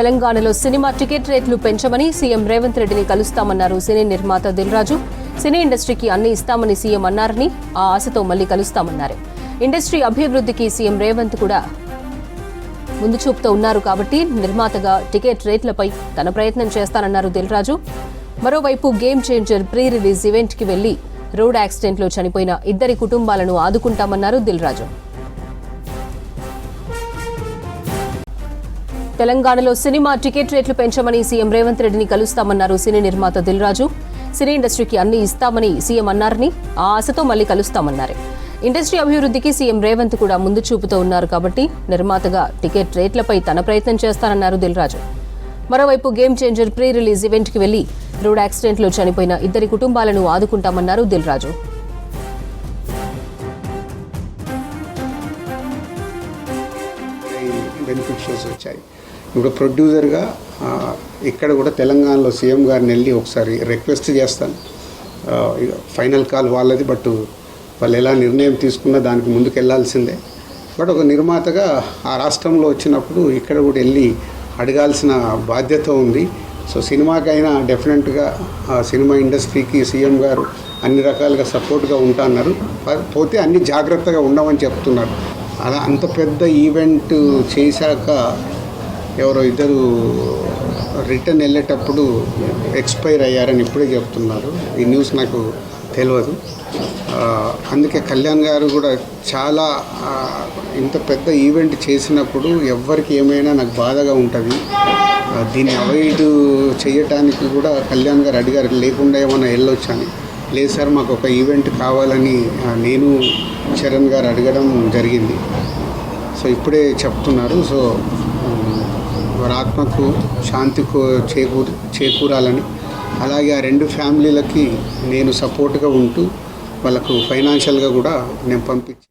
తెలంగాణలో cinema ticket రేట్లు పెంచమని సీఎం రేవంత్ రెడ్డిని కలుస్తామన్నారు సినీ నిర్మాత దిల్ రాజు. సినీ ఇండస్ట్రీకి అన్ని ఇస్తామని సీఎం అన్నారని, ఆ ఆశతో మళ్లీ కలుస్తామన్నారు. ఇండస్ట్రీ అభివృద్ధికి సీఎం రేవంత్ కూడా ముందు చూపుతూ ఉన్నారు కాబట్టి నిర్మాతగా టికెట్ రేట్లపై తన ప్రయత్నం చేస్తానన్నారు దిల్ రాజు. మరోవైపు game changer pre release event కి వెళ్లి రోడ్ యాక్సిడెంట్లో చనిపోయిన 2 కుటుంబాలను ఆదుకుంటామన్నారు దిల్ రాజు. తెలంగాణలో సినిమా టికెట్ రేట్లు పెంచమని సీఎం రేవంత్ రెడ్డిని కలుస్తామన్నారు సినీ నిర్మాత దిల్ రాజు. సినీ ఇండస్ట్రీకి అన్ని ఇస్తామని సీఎం అన్నారని, ఆ ఆశతో మళ్లీ కలుస్తామన్నారు. ఇండస్ట్రీ అభివృద్ధికి సీఎం రేవంత్ కూడా ముందు చూపుతూ ఉన్నారు కాబట్టి నిర్మాతగా టికెట్ రేట్లపై తన ప్రయత్నం చేస్తానన్నారు దిల్ రాజు. మరోవైపు game changer pre release event కి వెళ్లి రోడ్ యాక్సిడెంట్లో చనిపోయిన 2 కుటుంబాలను ఆదుకుంటామన్నారు దిల్ రాజు. బెనిఫిషియల్స్ వచ్చాయి. ఇప్పుడు ప్రొడ్యూసర్గా ఇక్కడ కూడా తెలంగాణలో సీఎం గారిని వెళ్ళి ఒకసారి రిక్వెస్ట్ చేస్తాను. ఫైనల్ కాల్ వాళ్ళది, బట్ వాళ్ళు ఎలా నిర్ణయం తీసుకున్నా దానికి ముందుకు వెళ్ళాల్సిందే. బట్ ఒక నిర్మాతగా ఆ రాష్ట్రంలో వచ్చినప్పుడు ఇక్కడ కూడా వెళ్ళి అడగాల్సిన బాధ్యత ఉంది. సో సినిమాకైనా డెఫినెట్గా సినిమా ఇండస్ట్రీకి సీఎం గారు అన్ని రకాలుగా సపోర్ట్గా ఉంటా అన్నారు. పోతే అన్ని జాగ్రత్తగా ఉండమని చెప్తున్నారు. అలా అంత పెద్ద ఈవెంట్ చేశాక ఎవరో 2 రిటర్న్ వెళ్ళేటప్పుడు ఎక్స్పైర్ అయ్యారని ఇప్పుడే చెప్తున్నారు. ఈ న్యూస్ నాకు తెలియదు. అందుకే కళ్యాణ్ గారు కూడా చాలా ఇంత పెద్ద ఈవెంట్ చేసినప్పుడు ఎవరికి ఏమైనా నాకు బాధగా ఉంటుంది. దీన్ని అవాయిడ్ చేయటానికి కూడా కళ్యాణ్ గారు అడిగారు, లేకుండా ఏమైనా వెళ్ళొచ్చని. లేదు సార్, మాకు ఒక ఈవెంట్ కావాలని నేను చరణ్ గారు అడగడం జరిగింది. సో ఇప్పుడే చెప్తున్నారు. సో వారి ఆత్మకు శాంతి చేకూరాలని, అలాగే ఆ 2 ఫ్యామిలీలకి నేను సపోర్ట్గా ఉంటూ వాళ్ళకు ఫైనాన్షియల్గా కూడా నేను పంపించి